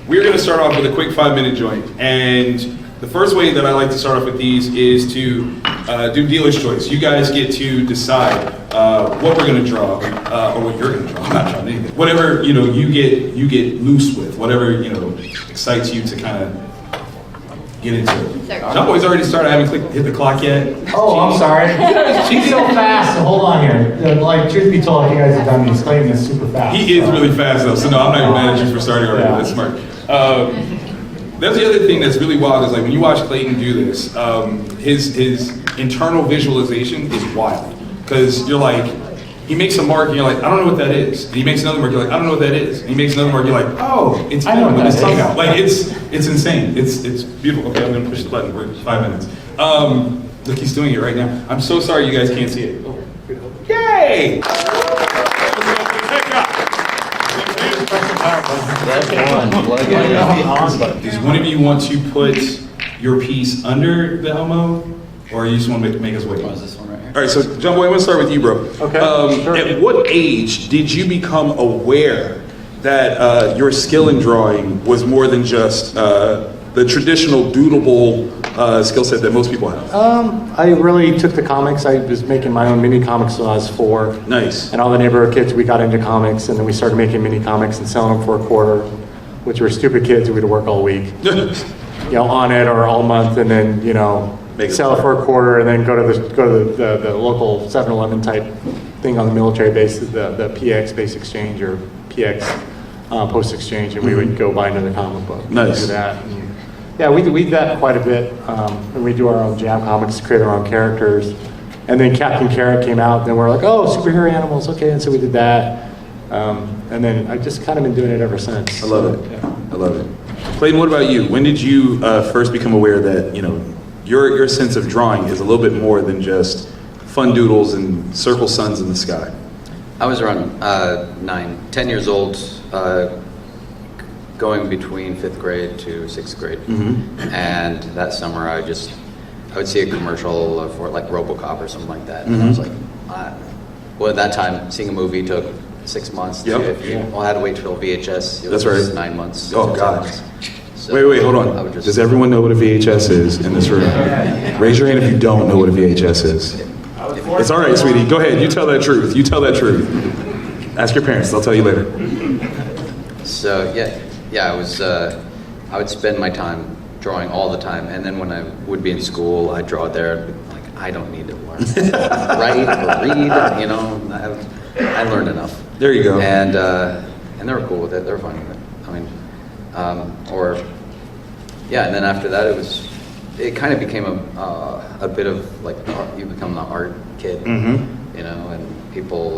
we're going to start off with a quick 5-minute joint. And the first way that I like to start off with these is to do dealer's choice. You guys get to decide what we're going to draw, or what you're going to draw. I'm not drawing anything. Whatever you get loose with, whatever excites you to kind of get into it. Jonboy's already started. I haven't hit the clock yet. Oh, I'm sorry. She's so fast. So hold on here. Like, truth be told, you guys have done these. Clayton is super fast. He is really fast though. So no, I'm not even mad at you for starting already. That's smart. That's the other thing that's really wild is like when you watch Clayton do this, his internal visualization is wild because you're like, he makes a mark and you're like, I don't know what that is. And he makes another mark, you're like, I don't know what that is. And he makes another mark, you're like, oh, it's him with his tongue out. Like it's insane. It's beautiful. Okay, I'm gonna push the button. We're 5 minutes. Look, he's doing it right now. I'm so sorry you guys can't see it. Oh, yay! Does one of you want to put your piece under the Elmo, or you just want to make us wait? Oh, is this one right here? All right, so Jonboy, I'm going to start with you, bro. Okay, sure. At what age did you become aware that your skill in drawing was more than just the traditional doodleable skill set that most people have? I really took the comics. I was making my own mini comics when I was 4. Nice. And all the neighborhood kids, we got into comics, and then we started making mini comics and selling them for $0.25, which were stupid kids who would work all week, on it or all month, and then sell it for $0.25, and then go to the local 7-Eleven type thing on the military base, the PX base exchange or PX post exchange, and we would go buy another comic book. Nice. Do that. And yeah, we do that quite a bit, and we do our own jam comics, create our own characters, and then Captain Carrot came out, and then we're like, oh, superhero animals, okay, and so we did that, and then I've just kind of been doing it ever since. I love it. Yeah. I love it. Clayton, what about you? When did you first become aware that your sense of drawing is a little bit more than just fun doodles and circle suns in the sky? I was around 10 years old, going between 5th grade to 6th grade. Mm-hmm. And that summer I would see a commercial for like RoboCop or something like that. And Mm-hmm. I was like, well, at that time, seeing a movie took 6 months. Yep. If you had to wait till VHS, it That's was right. 9 months. Oh, God. So Wait, hold on. Does everyone know what a VHS is in this room? Raise your hand if you don't know what a VHS is. It's all right, sweetie. Go ahead. You tell that truth. You tell that truth. Ask your parents. They'll tell you later. So I would spend my time drawing all the time, and then when I would be in school, I'd draw there. Like, I don't need to learn how to write or read. I learned enough. There you go. And they were cool with it. They were fine with it. And then after that, it kind of became a bit of like you become the art kid, Mm-hmm. and people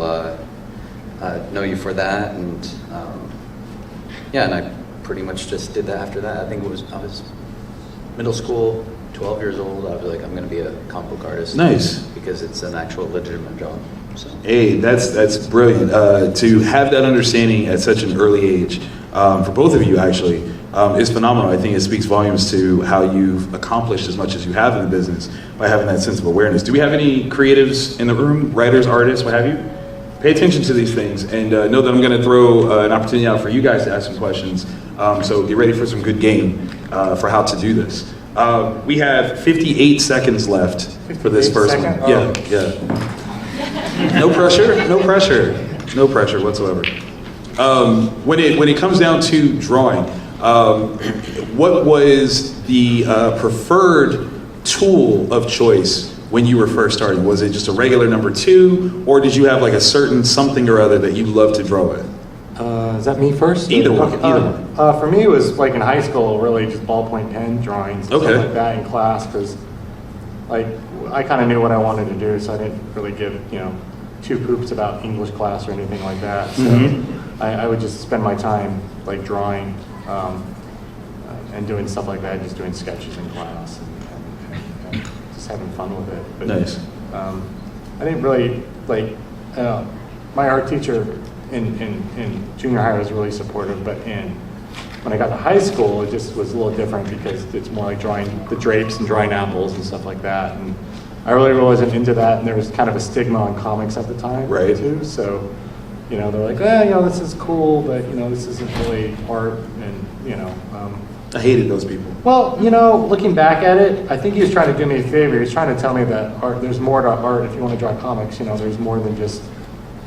know you for that, and and I pretty much just did that after that. I think I was middle school, 12 years old. I was like, I'm going to be a comic book artist. Nice. Because it's an actual legitimate job. So. Hey, that's brilliant. To have that understanding at such an early age, for both of you actually, is phenomenal. I think it speaks volumes to how you've accomplished as much as you have in the business by having that sense of awareness. Do we have any creatives in the room, writers, artists, what have you? Pay attention to these things and know that I'm going to throw an opportunity out for you guys to ask some questions. So get ready for some good game for how to do this. We have 58 seconds left for this first one. Oh. Yeah. No pressure whatsoever. When it comes down to drawing, what was the preferred tool of choice when you were first starting? Was it just a regular number 2, or did you have like a certain something or other that you loved to draw with? Is that me first? Either one. For me, it was like in high school, really just ballpoint pen drawings and stuff like that in class, because like I kind of knew what I wanted to do, so I didn't really give 2 poops about English class or anything like that. So I would just spend my time like drawing and doing stuff like that, just doing sketches in class and just having fun with it. But, nice. I didn't really like my art teacher in junior high was really supportive, but when I got to high school, it just was a little different because it's more like drawing the drapes and drawing apples and stuff like that. And I really wasn't into that, and there was kind of a stigma on comics at the time, right? Too. So you know, they're like, well, you know, this is cool, but, you know, this isn't really art, and, you know. I hated those people. Well, you know, looking back at it, I think he was trying to do me a favor. He was trying to tell me that art, there's more to art if you want to draw comics. You know, there's more than just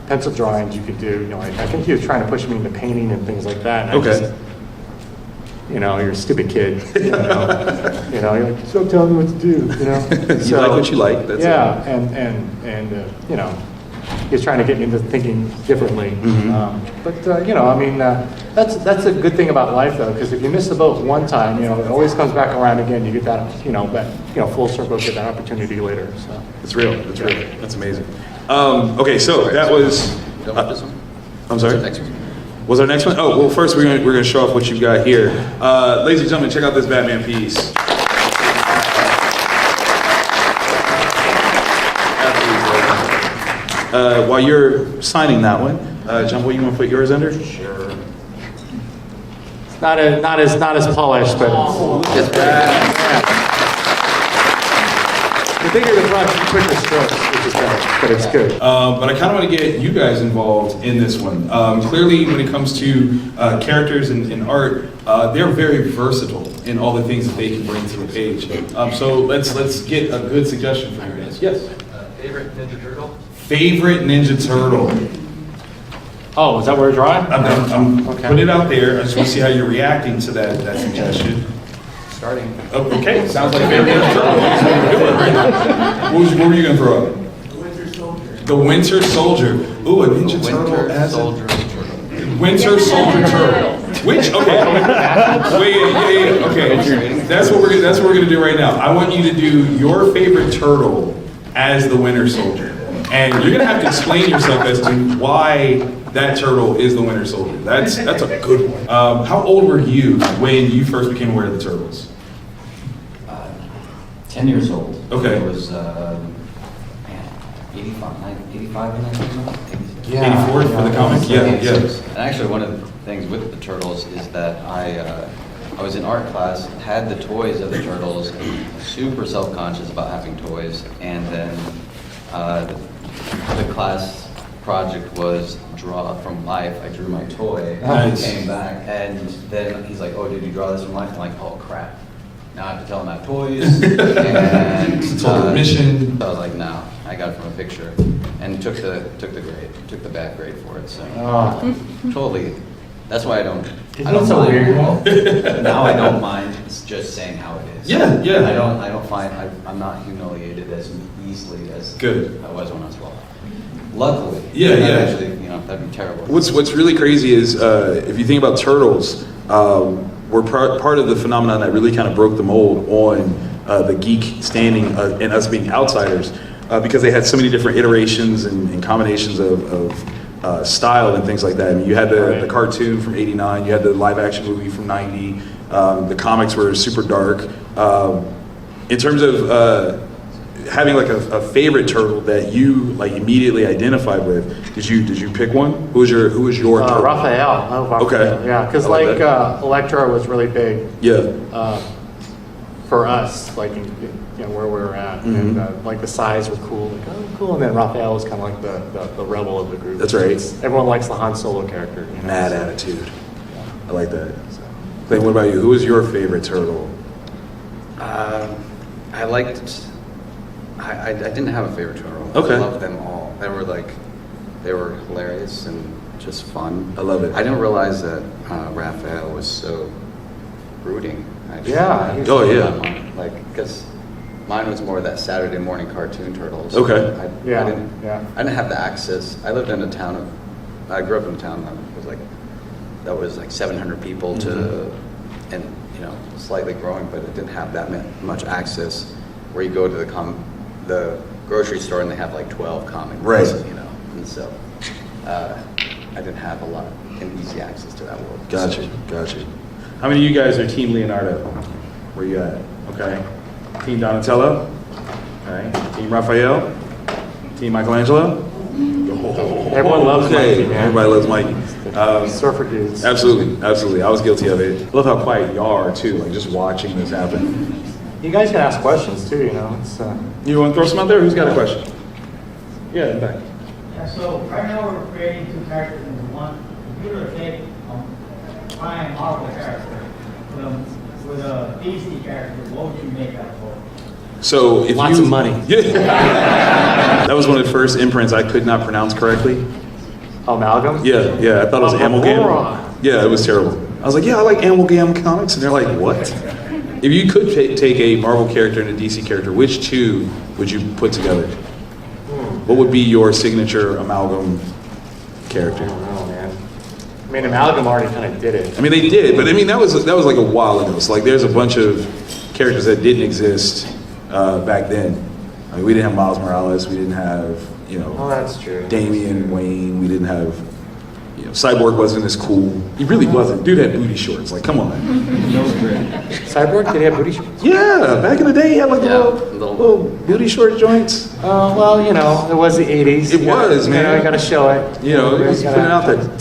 pencil drawings you could do. You know, I think he was trying to push me into painting and things like that. And Okay. I just, you know, you're a stupid kid. You know, you're like, so tell me what to do. You know, You like what you like. That's yeah, it. and you know, he was trying to get me into thinking differently. Mm-hmm. But you know, I mean, that's a good thing about life, though, because if you miss the boat one time, you know, it always comes back around again. You get that, you know, full circle, get that opportunity later. So It's real. It's real. That's amazing. Okay, so that was. Don't want this one? I'm sorry. Next one. Was our next one? Oh, well, first we're gonna show off what you've got here. Ladies and gentlemen, check out this Batman piece. While you're signing that one, Jonboy, you want to put yours under? sure, it's not as polished, but Yes, the bigger the brush, the quicker strokes, which is better. But it's good. But I kind of want to get you guys involved in this one. Clearly, when it comes to characters and art, they're very versatile in all the things that they can bring to the page. So let's get a good suggestion from you guys. Yes. Favorite Ninja Turtle? Favorite Ninja Turtle. Oh, is that where we're drawing? I'm Okay. putting it out there. I just want to see how you're reacting to that suggestion. Starting. Oh, okay, sounds like favorite Ninja Turtle. Good one, right? What were you going to throw up? The Winter Soldier. The Winter Soldier. Ooh, a Ninja Turtle Winter as a Soldier Turtle. Winter Soldier Turtle. Which? Okay. Wait, yeah. Okay. That's what we're gonna do right now. I want you to do your favorite turtle as the Winter Soldier, and you're gonna have to explain yourself as to why that turtle is the Winter Soldier. That's a good one. How old were you when you first became aware of the turtles? 10 years old. Okay. It was, 85 when I came out? 84 for the comic? Yeah. And actually, one of the things with the turtles is that I was in art class, had the toys of the turtles, super self-conscious about having toys, and then the class project was draw from life. I drew my toy, Nice. came back, and then he's like, "Oh, did you draw this from life?" I'm like, "Oh crap! Now I have to tell him I have toys." And It's a total mission. So I was like, "No, I got it from a picture," and took the bad grade for it. So Oh. totally. That's why I don't. Isn't I don't it so mind. weird? Now I don't mind. It's just saying how it is. Yeah. I don't find. I'm not humiliated as easily as Good. I was when I was 12. Luckily. Yeah. Actually, you know, that'd be terrible. What's really crazy is if you think about turtles, we're part of the phenomenon that really kind of broke the mold on the geek standing and us being outsiders because they had so many different iterations and combinations of style and things like that. I mean, you had the cartoon from '89, you had the live action movie from '90. The comics were super dark. In terms of having like a favorite turtle that you like immediately identified with, did you pick one? Who was your turtle? Raphael. Oh, Raphael. Okay. Yeah, because I like like that. Electra was really big Yeah. for us, like in, you know, where we were at, and like the size were cool. Like, oh, cool. And then Raphael was kind of like the rebel of the group. That's right. Everyone likes the Han Solo character. You know, Mad so- attitude. I like that. Clayton, what about you? Who was your favorite turtle? I liked. I didn't have a favorite turtle. Okay. I loved them all. They were hilarious and just fun. I love it. I didn't realize that Raphael was so brooding. Actually. Yeah, he's- Oh, yeah. Like, because mine was more that Saturday morning cartoon turtles. Okay. I Yeah, didn't. yeah. I didn't have the access. I lived in a town of. I grew up in a town that was like 700 people to, Mm-hmm. and you know, slightly growing, but it didn't have that much access. Where you go to the grocery store and they have like 12 comic books, Right. you know, and so I didn't have a lot and easy access to that world. Gotcha. How many of you guys are Team Leonardo? Where you at? Okay. Team Donatello? Okay. Team Raphael? Team Michelangelo? Everyone loves Mikey, man. Everybody loves Mikey. Surfer dudes. Absolutely. I was guilty of it. I love how quiet y'all are too, like just watching this happen. You guys can ask questions too, you know. It's You want to throw some out there? Who's got a question? Yeah, in the back. Yeah, so right now we're creating two characters into one. If you were to take Crain Marvel character with a DC character, what would you make that for? So if Lots you, of money. Yeah. That was one of the first imprints I could not pronounce correctly. Amalgam? Yeah, I thought it was Amalgam. Yeah, it was terrible. I was like, yeah, I like Amalgam comics, and they're like, what? If you could take a Marvel character and a DC character, which two would you put together? What would be your signature Amalgam I character? don't know, man. I mean, Amalgam already kind of did it. I mean, they did, but I mean that was like a while ago. So like, there's a bunch of characters that didn't exist back then. I mean, we didn't have Miles Morales. We didn't have Oh, that's true. Damian Wayne. We didn't have Cyborg wasn't as cool. He really wasn't. Dude had booty shorts. Like, come on. Cyborg, did he have booty shorts? Yeah, back in the day, he had like Yeah, little booty short joints. Well, it was the 80s. It was, man. You gotta show it. He was You putting it out gotta- there.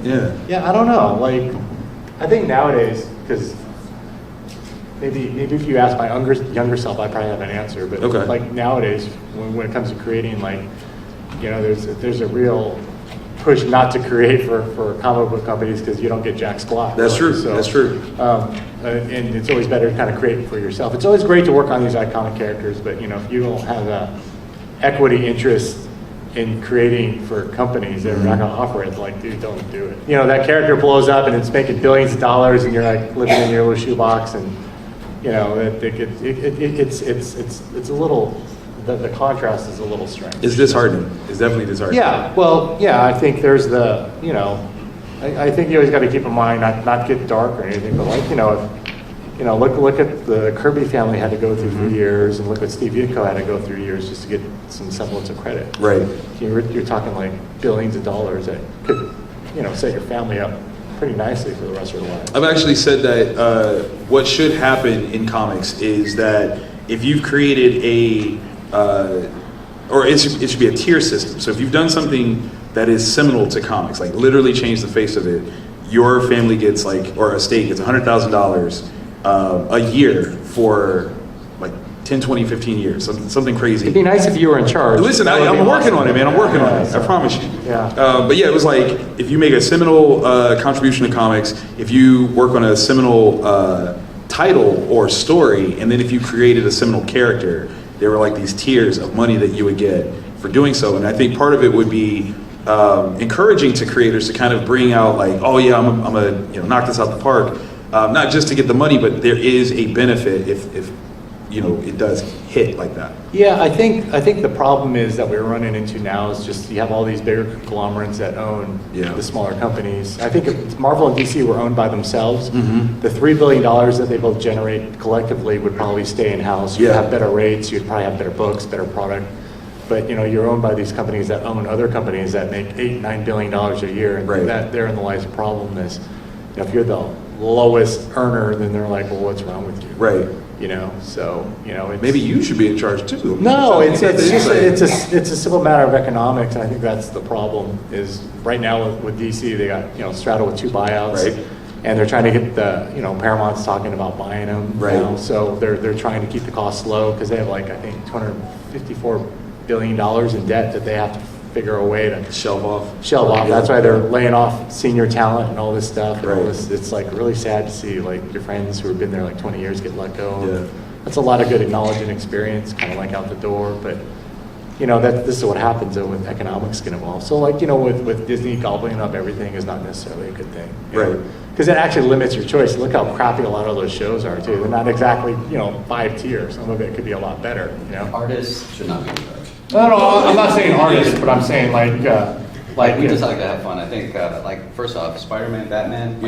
Yeah. Yeah, I don't know. Like, I think nowadays, because maybe if you ask my younger self, I probably have an answer. But Okay. like nowadays, when it comes to creating, like, there's a real push not to create for comic book companies because you don't get jack squat. That's true. So, That's true. And it's always better to kind of create for yourself. It's always great to work on these iconic characters, but if you don't have equity interest in creating for companies that are not going to offer it, like, dude, don't do it. That character blows up and it's making billions of dollars, and you're like living in your little shoebox, and it's a little. The contrast is a little strange. It's disheartening. It's definitely disheartening. Yeah, well, yeah, I think there's I think you always got to keep in mind not get dark or anything, but like, look at the Kirby family had to go through 3 years, and look what Steve Ditko had to go through years just to get some semblance of credit. Right. You're talking like billions of dollars that could, set your family up pretty nicely for the rest of their lives. I've actually said that what should happen in comics is that if you've created or it should be a tier system. So if you've done something that is seminal to comics, like literally changed the face of it, your family gets or a state gets $100,000 a year for like 10, 20, 15 years, something crazy. It'd be nice if you were in charge. Listen, That would I'm be working awesome. on it, man. I'm working on it. Yeah, I promise you. Yeah. But yeah, it was like, if you make a seminal contribution to comics, if you work on a seminal title or story, and then if you created a seminal character, there were like these tiers of money that you would get for doing so. And I think part of it would be encouraging to creators to kind of bring out like, oh yeah, I'm gonna knock this out the park, not just to get the money, but there is a benefit if it does hit like that. Yeah, I think the problem is that we're running into now is just you have all these bigger conglomerates that own the smaller companies. I think if Marvel and DC were owned by themselves, the $3 billion that they both generate collectively would probably stay in-house. You'd have better rates, you'd probably have better books, better product. But you're owned by these companies that own other companies that make $8-9 billion a year, and that therein lies the problem is, if you're the lowest earner, then they're like, well, what's wrong with you? Right. So it's, Maybe you should be in charge too. no, it's a simple matter of economics, and I think that's the problem. Is right now with DC, they got Strata with 2 buyouts, Right. and they're trying to get the Paramount's talking about buying them, Right. So they're trying to keep the costs low because they have I think $254 billion in debt that they have to figure a way to Shelve off. off. That's why they're laying off senior talent and all this stuff. And all Right. this, it's really sad to see your friends who have been there 20 years get let go. Yeah. That's a lot of good knowledge and experience kind of out the door. But this is what happens when economics get involved. So with Disney gobbling up everything is not necessarily a good thing. Right. Because it actually limits your choice. Look how crappy a lot of those shows are too. They're not exactly 5 tiers. Some of it could be a lot better. Artists should not be in charge. No, I'm not saying artists, but I'm saying We just like to have fun. I think, first off, Spider-Man, Batman,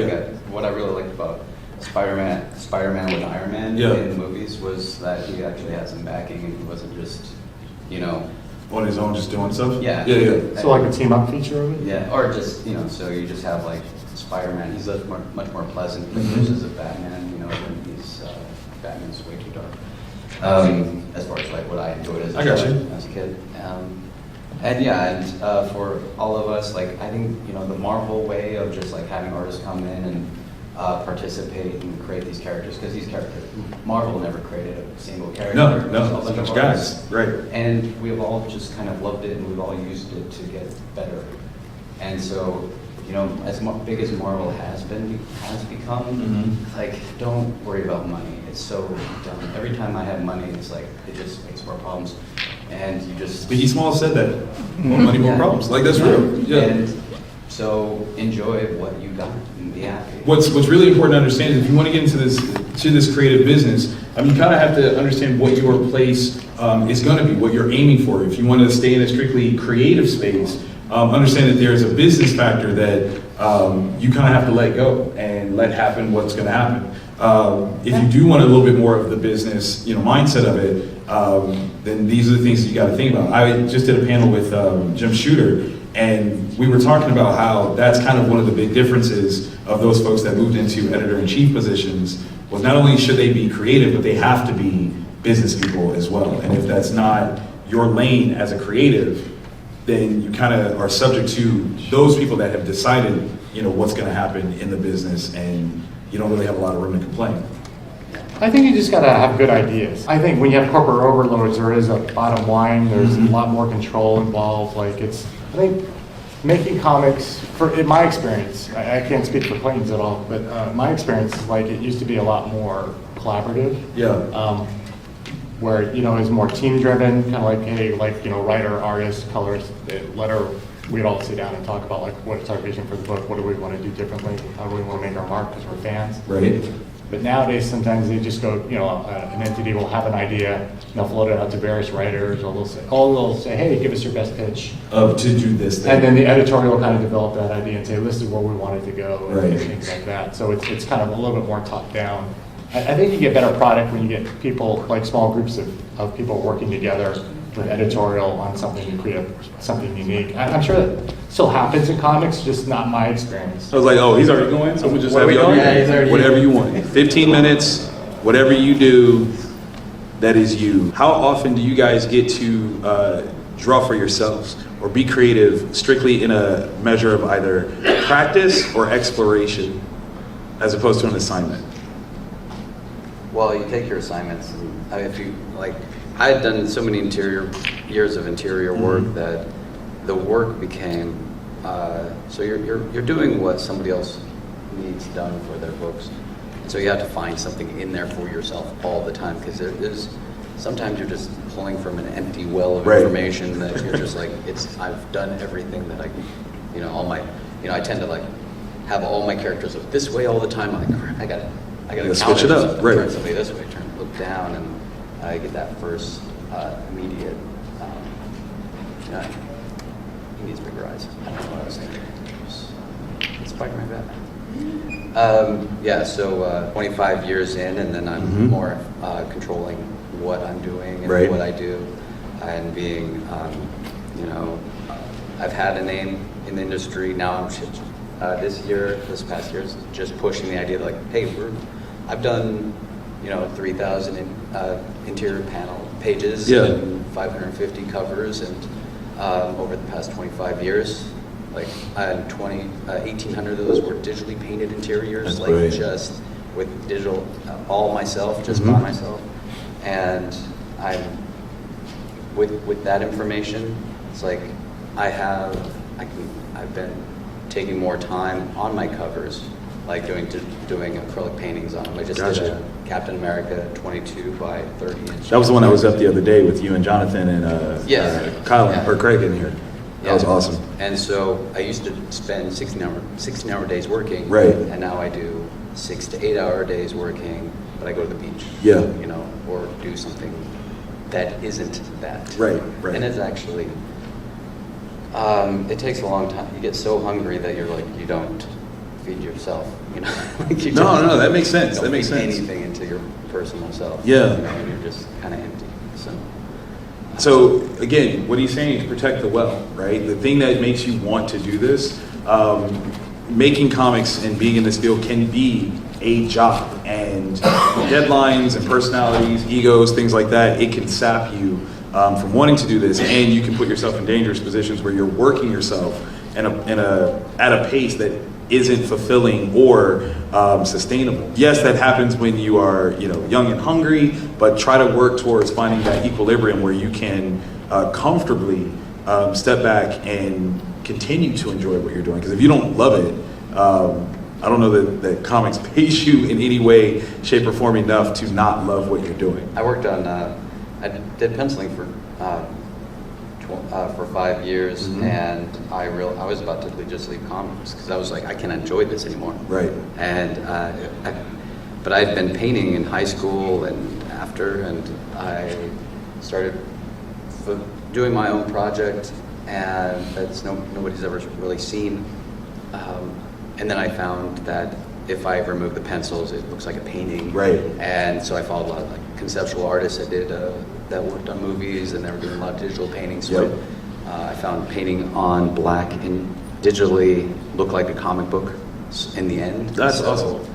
what I really liked about Spider-Man with Iron Man in the movies was that he actually had some backing and he wasn't just, On his own, just doing stuff? Yeah. So a team-up feature of it? Yeah, or just, so you just have Spider-Man, he's much more pleasant versus a Batman, when he's, Batman's way too dark. As far as what I enjoyed as a kid. And for all of us, I think, the Marvel way of just having artists come in and participate and create these characters, because these characters, Marvel never created a single character. No, There's no, a it's a bunch of artists. guys, right. And we've all just kind of loved it, and we've all used it to get better. And so, you know, as big as Marvel has become, like, don't worry about money. It's so dumb. Every time I have money, it's like, it just makes more problems. And you just... Biggie Smalls said that. More money, more problems. Like, that's real. Yeah. And so enjoy what you got and be happy. What's really important to understand is if you want to get into this creative business, you kind of have to understand what your place is going to be, what you're aiming for. If you want to stay in a strictly creative space, understand that there's a business factor that you kind of have to let go and let happen what's going to happen. If you do want a little bit more of the business, mindset of it, then these are the things that you got to think about. I just did a panel with Jim Shooter, and we were talking about how that's kind of one of the big differences of those folks that moved into editor-in-chief positions, was not only should they be creative, but they have to be business people as well. And if that's not your lane as a creative, then you kind of are subject to those people that have decided, what's going to happen in the business, and you don't really have a lot of room to complain. I think you just gotta have good ideas. I think when you have corporate overloads, there is a bottom line, there's a lot more control involved. I think making comics, in my experience, I can't speak for Clayton's at all, but my experience is like it used to be a lot more collaborative. Yeah. Where, it's more team driven, kind of like, hey, writer, artist, colorist, we'd all sit down and talk about what's our vision for the book, what do we want to do differently, how do we want to make our mark because we're fans. Right. But nowadays, sometimes they just go, an entity will have an idea, they'll float it out to various writers, or they'll say, hey, give us your best pitch. To do this thing. And then the editorial will kind of develop that idea and say, this is where we want it to go, and Right. things like that. So it's kind of a little bit more top down. I think you get better product when you get people, like small groups of people working together with editorial on something to create something unique. I'm sure that still happens in comics, just not my experience. I was like, oh, he's already going, so we'll just What have are we y'all doing? do Yeah, he's already- whatever you want. 15 minutes, whatever you do, that is you. How often do you guys get to draw for yourselves or be creative strictly in a measure of either practice or exploration as opposed to an assignment? Well, you take your assignments, and if you I had done so many years of interior work that the work became. So you're doing what somebody else needs done for their books, and so you have to find something in there for yourself all the time, because there's sometimes you're just pulling from an empty well of Right. information that you're just I've done everything that I can, all my I tend to have all my characters look this way all the time. I'm like, crap, I gotta Let's switch it up, right. Turn somebody this way, look down, and I get that first immediate. He needs bigger eyes. I don't know what I was thinking. It's biting my back. So 25 years in, and then I'm more controlling what I'm doing and Right. what I do, and being, I've had a name in the industry. Now I'm this past year, just pushing the idea that hey, I've done 3,000 interior panel pages and 550 covers, and over the past 25 years, 1,800 of those were digitally painted interiors, That's great. just with digital, all myself, just by myself, and I'm with that information. It's I've been taking more time on my covers, doing acrylic paintings on them. I just did Gotcha. a Captain America 22 by 30 inch. That was the one I was up the other day with you and Jonathan and Kyle Yeah. or Craig in here. That was awesome. And so I used to spend 16-hour days working. Right. And now I do 6 to 8 hour days working, but I go to the beach. Yeah. Or do something that isn't that. Right. And it's actually, it takes a long time. You get so hungry that you're you don't feed yourself, No, that makes sense. Don't That makes feed sense. anything into your personal self. Yeah. And you're just kind of empty. So again, what he's saying is protect the well, right? The thing that makes you want to do this, making comics and being in this field can be a job, and deadlines and personalities, egos, things like that, it can sap you from wanting to do this, and you can put yourself in dangerous positions where you're working yourself at a pace that isn't fulfilling or sustainable. Yes, that happens when you are, young and hungry, but try to work towards finding that equilibrium where you can comfortably step back and continue to enjoy what you're doing. Because if you don't love it, I don't know that comics pays you in any way, shape, or form enough to not love what you're doing. I worked on, I did penciling for 5 years, and I was about to just leave comics because I was like, I can't enjoy this anymore. Right. And but I'd been painting in high school and after, and I started doing my own project, and that's nobody's ever really seen. And then I found that if I remove the pencils, it looks like a painting. Right. And so I followed a lot of like conceptual artists that worked on movies, and they were doing a lot of digital paintings. So Yep. I found painting on black and digitally looked like a comic book in the end. That's So awesome.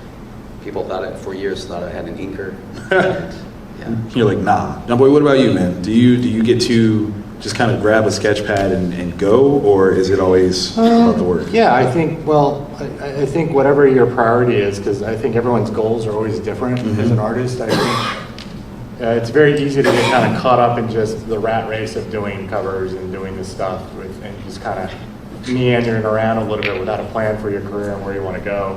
People for years thought I had an inker. Yeah. You're like, nah. Jonboy, what about you, man? Do you get to just kind of grab a sketch pad and go, or is it always about the work? Yeah, I think, I think whatever your priority is, because I think everyone's goals are always different as an artist. I think it's very easy to get kind of caught up in just the rat race of doing covers and doing this stuff and just kind of meandering around a little bit without a plan for your career and where you want to go.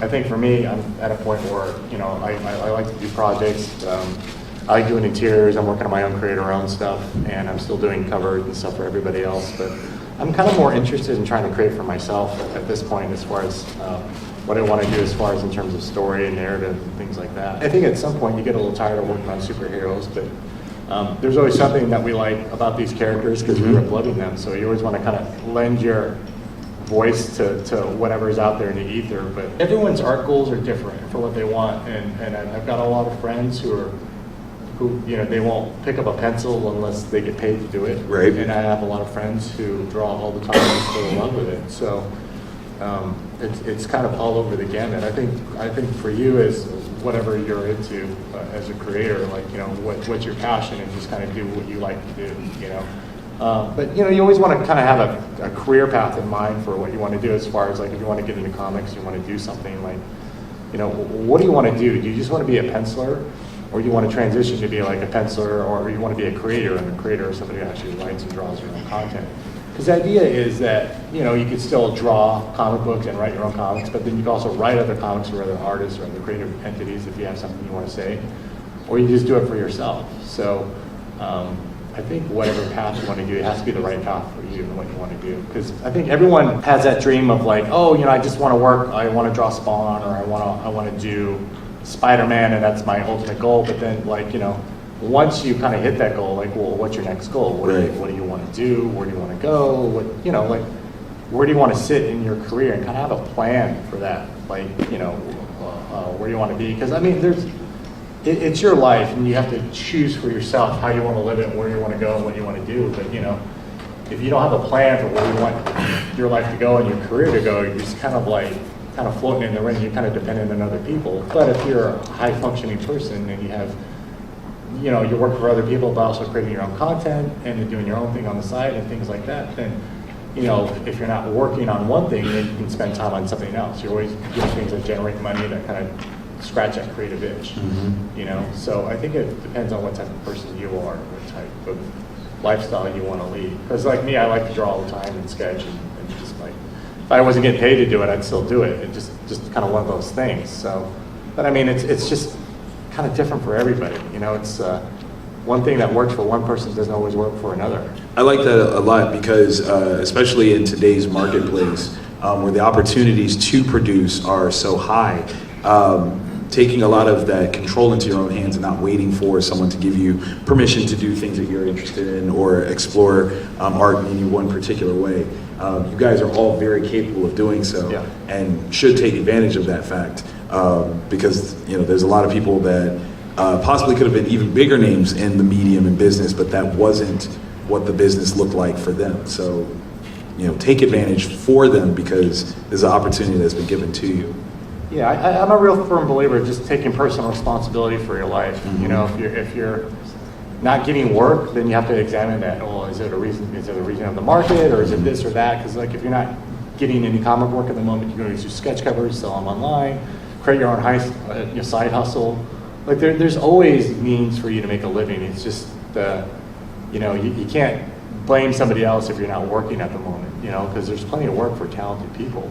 I think for me, I'm at a point where, I like to do projects. I like doing interiors. I'm working on my own creator-owned stuff, and I'm still doing covers and stuff for everybody else. But I'm kind of more interested in trying to create for myself at this point, as far as what I want to do, as far as in terms of story and narrative and things like that. I think at some point you get a little tired of working on superheroes, but there's always something that we like about these characters because we grew up loving them. So you always want to kind of lend your voice to whatever's out there in the ether. But everyone's art goals are different for what they want, and I've got a lot of friends who they won't pick up a pencil unless they get paid to do it. Right. And I have a lot of friends who draw all the time and still in love with it. So it's kind of all over the gamut. I think for you is whatever you're into as a creator, like what's your passion, and just kind of do what you like to do. But you always want to kind of have a career path in mind for what you want to do, as far as like if you want to get into comics, you want to do something like, what do you want to do? Do you just want to be a penciler? Or you want to transition to be like a penciler, or you want to be a creator, and a creator is somebody who actually writes and draws their own content. Because the idea is that, you could still draw comic books and write your own comics, but then you can also write other comics for other artists or other creative entities if you have something you want to say, or you just do it for yourself. So I think whatever path you want to do, it has to be the right path for you and what you want to do. Because I think everyone has that dream of like, I just want to work, I want to draw Spawn, or I want to do Spider-Man, and that's my ultimate goal. But then, once you kind of hit that goal, like, well, what's your next goal? What do you want to do? Where do you want to go? Where do you want to sit in your career, and kind of have a plan for that? Where do you want to be? Because it's your life, and you have to choose for yourself how you want to live it, where you want to go, and what you want to do. But if you don't have a plan for where you want your life to go and your career to go, you're just kind of floating in the ring. You're kind of dependent on other people. But if you're a high functioning person and you have, you work for other people, but also creating your own content and doing your own thing on the side and things like that, then, if you're not working on one thing, then you can spend time on something else. You're always doing things that generate money, that kind of scratch that creative itch. So I think it depends on what type of person you are, what type of lifestyle you want to lead. Because like me, I like to draw all the time and sketch, and just like, if I wasn't getting paid to do it, I'd still do it. It's just kind of one of those things. So, but I mean, it's just kind of different for everybody. It's one thing that works for one person doesn't always work for another. I like that a lot because, especially in today's marketplace, where the opportunities to produce are so high, taking a lot of that control into your own hands and not waiting for someone to give you permission to do things that you're interested in or explore art in any one particular way. You guys are all very capable of doing so, and should take advantage of that fact, because there's a lot of people that possibly could have been even bigger names in the medium and business, but that wasn't what the business looked like for them. So take advantage for them, because there's an opportunity that's been given to you. Yeah, I'm a real firm believer of just taking personal responsibility for your life. If you're not getting work, then you have to examine that. Well, is it a reason of the market, or is it this or that? Because like if you're not getting into comic work at the moment. You go to do sketch covers, sell them online, create your own your side hustle. Like there's always means for you to make a living. It's just you can't blame somebody else if you're not working at the moment, because there's plenty of work for talented people.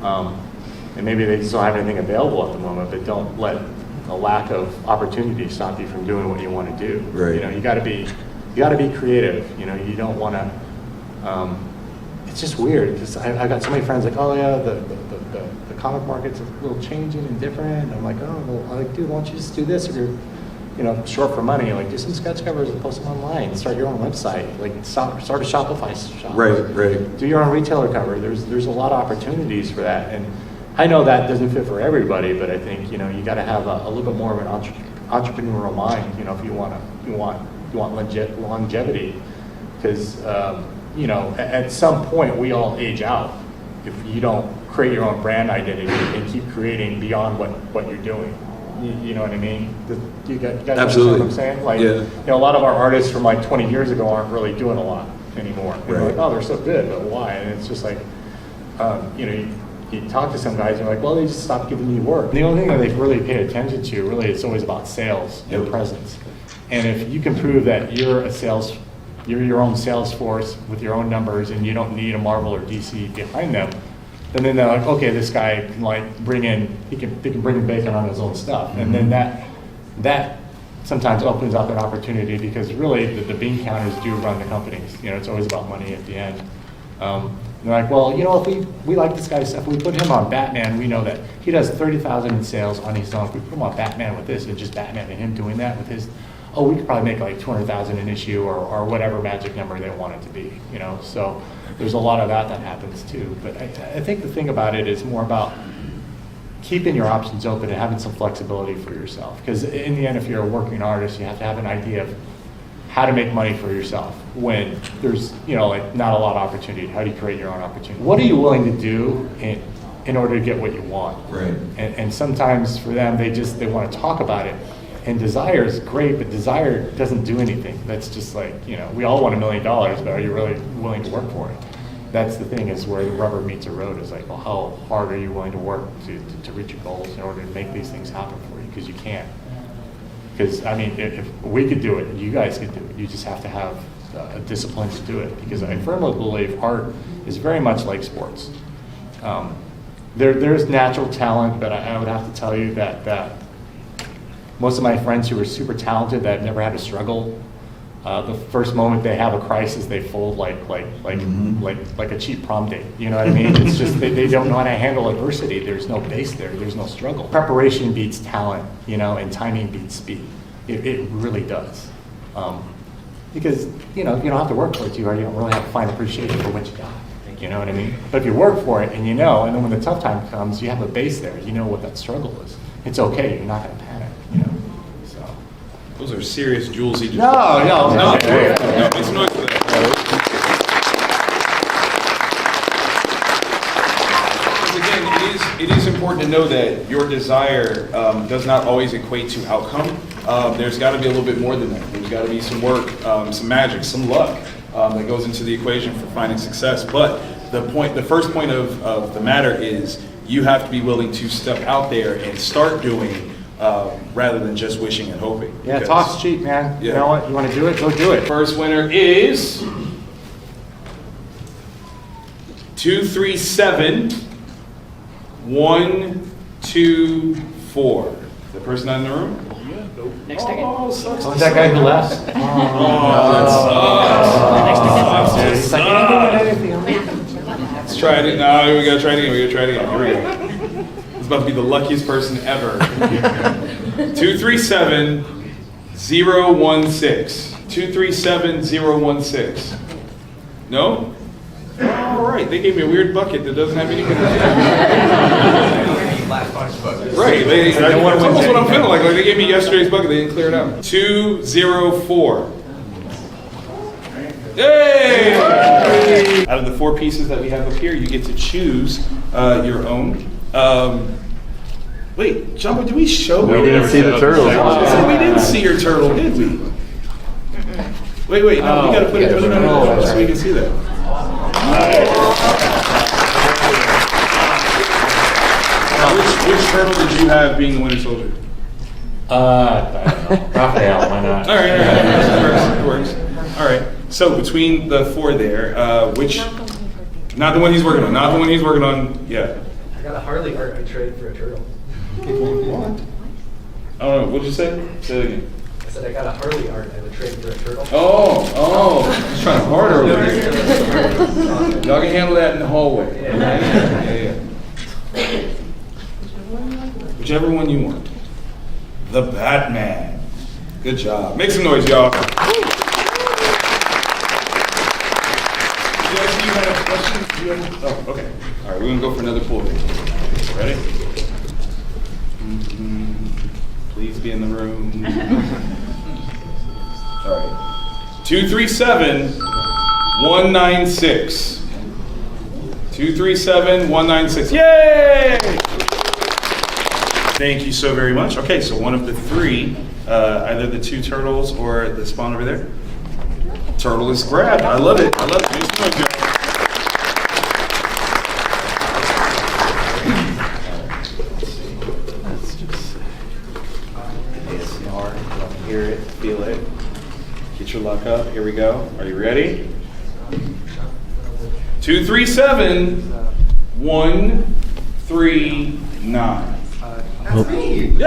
And maybe they just don't have anything available at the moment, but don't let a lack of opportunity stop you from doing what you want to do. Right. You got to be creative. You don't want to. It's just weird because I got so many friends like, oh yeah, the comic market's a little changing and different. And I'm like, oh well, like, dude, why don't you just do this if you're short for money? Like, do some sketch covers and post them online. Start your own website. Like, start a Shopify shop. Right. Do your own retailer cover. There's a lot of opportunities for that, and I know that doesn't fit for everybody, but I think you got to have a little bit more of an entrepreneurial mind. If you want longevity, because at some point we all age out if you don't create your own brand identity and keep creating beyond what you're doing. You know what I mean? You guys Absolutely. Understand what I'm saying? Like, yeah. A lot of our artists from like 20 years ago aren't really doing a lot anymore. Right. Like, oh, they're so good, but why? And it's just like, you talk to some guys and you're like, well, they just stopped giving you work. The only thing that they've really paid attention to, really, it's always about sales and presence. And if you can prove that you're your own sales force with your own numbers and you don't need a Marvel or DC behind them, then they're like, okay, this guy can like he can bring bacon on his own stuff. And then that sometimes opens up an opportunity because really the bean counters do run the companies. It's always about money at the end. They're like, well, if we like this guy's stuff, we put him on Batman, we know that he does 30,000 in sales on his own. If we put him on Batman with this, and just Batman and him doing that with his, we could probably make like 200,000 an issue or whatever magic number they want it to be, So there's a lot of that happens too. But I think the thing about it is more about keeping your options open and having some flexibility for yourself. Because in the end, if you're a working artist, you have to have an idea of how to make money for yourself when there's, like not a lot of opportunity. How do you create your own opportunity? What are you willing to do in order to get what you want? Right. And sometimes for them, they want to talk about it. And desire is great, but desire doesn't do anything. That's just like, we all want $1 million, but are you really willing to work for it? That's the thing, is where the rubber meets the road, is like, well, how hard are you willing to work to reach your goals in order to make these things happen for you? Because you can't. Because, I mean, if we could do it, you guys could do it. You just have to have a discipline to do it. Because I firmly believe art is very much like sports. There's natural talent, but I would have to tell you that most of my friends who are super talented that have never had a struggle, the first moment they have a crisis, they fold like a cheap prom date. You know what I mean? It's just they don't know how to handle adversity. There's no base there. There's no struggle. Preparation beats talent, and timing beats speed. It really does. Because you don't have to work for it too hard. You don't really have to find appreciation for what you got. You know what I mean? But if you work for it and and then when the tough time comes, you have a base there. You know what that struggle is. It's okay. You're not going to panic. So. Those are serious jewels he just. No, it's noise for that. Again, it is important to know that your desire does not always equate to outcome. There's got to be a little bit more than that. There's got to be some work, some magic, some luck that goes into the equation for finding success. But the first point of the matter is you have to be willing to step out there and start doing rather than just wishing and hoping. Yeah, talk's cheap, man. Yeah. You know what? You want to do it? Go do it. First winner is 237124. The person not in the room? Next ticket. Oh, sucks. Oh, that guy who left? That sucks. Let's try it. No, we gotta try it again. Here we go. It's about to be the luckiest person ever. 237016. 237016. No? All right. They gave me a weird bucket that doesn't have any kind of. Right. That's almost what I'm feeling like. They gave me yesterday's bucket. They didn't clear it out. 204. Yay! Out of the 4 pieces that we have up here, you get to choose your own. Wait, Jonboy, did we show? We didn't see the turtle. So we didn't see your turtle, did we? Wait, no, we gotta put it on so we can see that. which turtle did you have being the winter soldier? I don't know. Raphael, why not? All right. It works. All right. So between the four there, which? Not the one he's working on. Not the one he's working on. Yeah. I got a Harley art I traded for a turtle. What? I don't know. What'd you say? Say it again. I said I got a Harley art I would trade for a turtle. Oh. He's trying harder over here. Y'all can handle that in the hallway. Yeah. Whichever one you want. The Batman. Good job. Make some noise, y'all. Yes, you had a question? Oh, okay. All right, we're gonna go for another pull. Ready? Please be in the room. All right. 237-196. 237-196. Yay! Thank you so very much. Okay, so one of the three, either the two turtles or the spawn over there. Turtle is grabbed. I love it. Make some noise, guys. Let's just ASMR. Hear it, feel it. Get your luck up. Here we go. Are you ready? 237-139. That's me. Yay!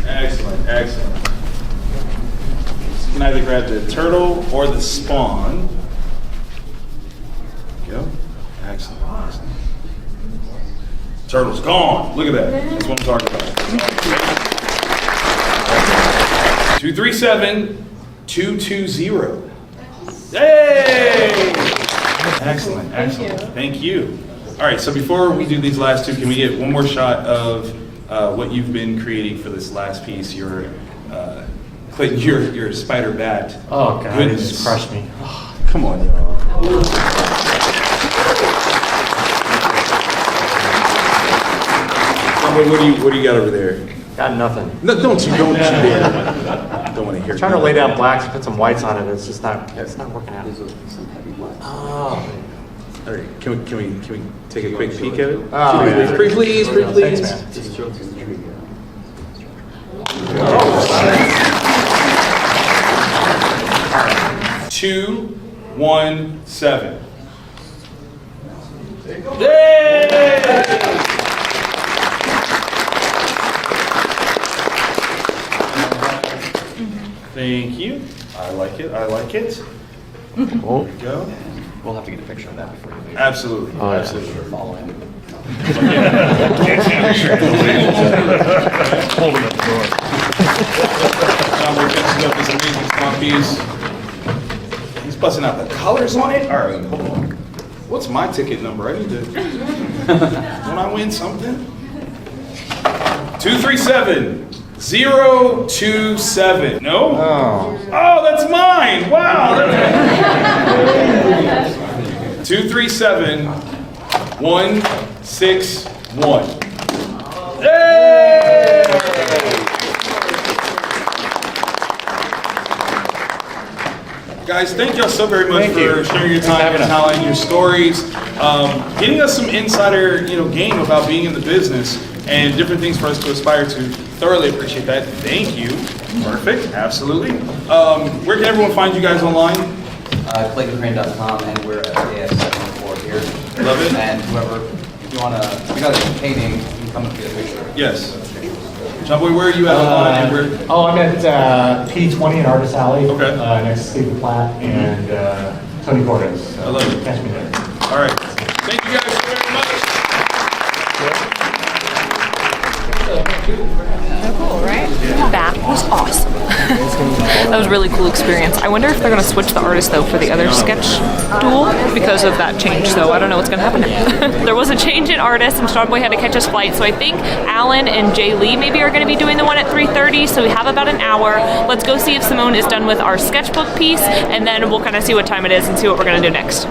Excellent. You can either grab the turtle or the spawn. There you go. Excellent. Turtle's gone. Look at that. That's what I'm talking about. 237-220. Yay! Excellent. Thank you. All right, so before we do these last two, can we get one more shot of what you've been creating for this last piece? Clayton, your spider bat. Oh, God, Goodness. it just crushed me. Oh, come on, y'all. What do you got over there? Got nothing. No, don't you dare. Don't want to hear. I'm trying to lay down blacks and put some whites on it. It's just not working out. Oh. All right, can we take a quick peek at it? Oh, yeah. Please. Thanks, man. 217. Yay! Thank you. I like it. Oh. There we go. We'll have to get a picture of that before you leave. Absolutely. Oh, yeah. Absolutely. Follow him. Holding up the door. Jonboy fixing up this amazing spawn piece. He's busting out the colors on it. All right, hold on. What's my ticket number? I need to. Don't I win something? 237-027. No? Oh. Oh, that's mine. Wow. 237-161. Hey! Guys, thank y'all so very much for sharing your time, your talent, your stories, getting us some insider, game about being in the business and different things for us to aspire to. Thoroughly appreciate that. Thank you. Perfect. Absolutely. Where can everyone find you guys online? ClaytonCrain.com, and we're at AS704 here. Love it. And if you got a painting, you can come and get a picture. Yes. Jonboy, where are you at online? I'm at P20 in Artist Alley. Okay. Next to Stephen Platt and Tony Cordes. So I love it. Catch me there. All right. Thank you guys so very much. Cool, right? That was awesome. That was a really cool experience. I wonder if they're going to switch the artist, though, for the other sketch duel because of that change. So I don't know what's going to happen. There was a change in artist, and Jonboy had to catch his flight. So I think Alan and Jay Lee maybe are going to be doing the one at 3:30. So we have about an hour. Let's go see if Simone is done with our sketchbook piece, and then we'll kind of see what time it is and see what we're going to do next.